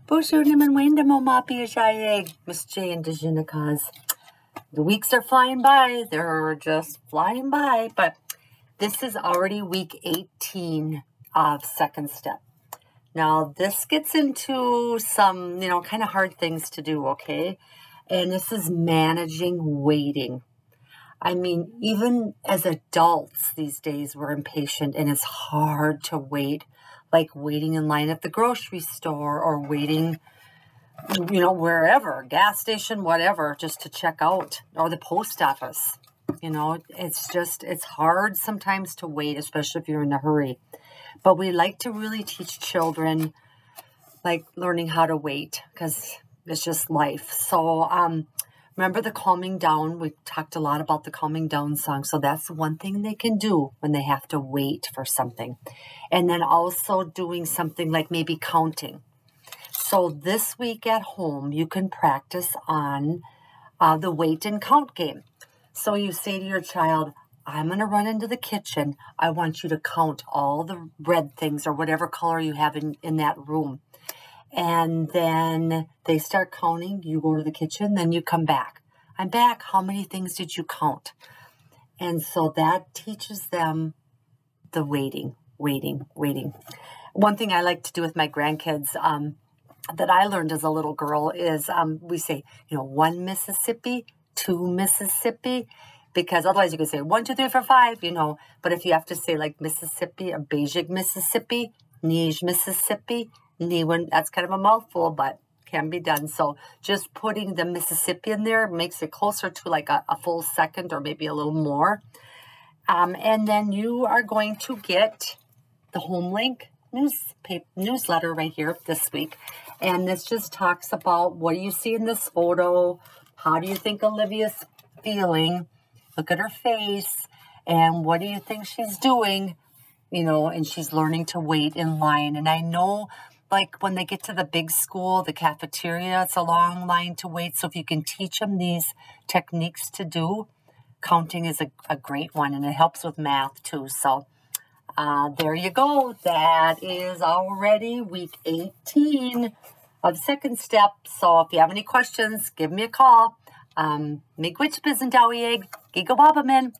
Boozhoo naman wenda mo mapiyashayeg, Miss J and Dejinikas. The weeks are flying by. They're just flying by. But this is already week 18 of second step. Now, this gets into some, kind of hard things to do, okay? And this is managing waiting. I mean, even as adults these days, we're impatient and it's hard to wait, like waiting in line at the grocery store or waiting, wherever, gas station, whatever, just to check out, or the post office. It's hard sometimes to wait, especially if you're in a hurry. But we like to really teach children, like learning how to wait, because it's just life. So, remember the calming down? We talked a lot about the calming down song. So that's one thing they can do when they have to wait for something. And then also doing something like maybe counting. So this week at home, you can practice on the wait and count game. So you say to your child, I'm going to run into the kitchen. I want you to count all the red things or whatever color you have in that room. And then they start counting. You go to the kitchen, then you come back. I'm back. How many things did you count? And so that teaches them the waiting. One thing I like to do with my grandkids that I learned as a little girl is we say, 1 Mississippi, 2 Mississippi, because otherwise you could say 1, 2, 3, 4, 5, But if you have to say like Mississippi or Beijing, Mississippi, Nij, Mississippi, that's kind of a mouthful, but can be done. So just putting the Mississippi in there makes it closer to like a full second or maybe a little more. And then you are going to get the home link newsletter right here this week. And this just talks about what do you see in this photo? How do you think Olivia's feeling? Look at her face. And what do you think she's doing? And she's learning to wait in line. And I know, like when they get to the big school, the cafeteria, it's a long line to wait. So if you can teach them these techniques to do, counting is a great one. And it helps with math too. So there you go. That is already week 18 of second step. So if you have any questions, give me a call. Miigwech bisandawieg, gigawabamin.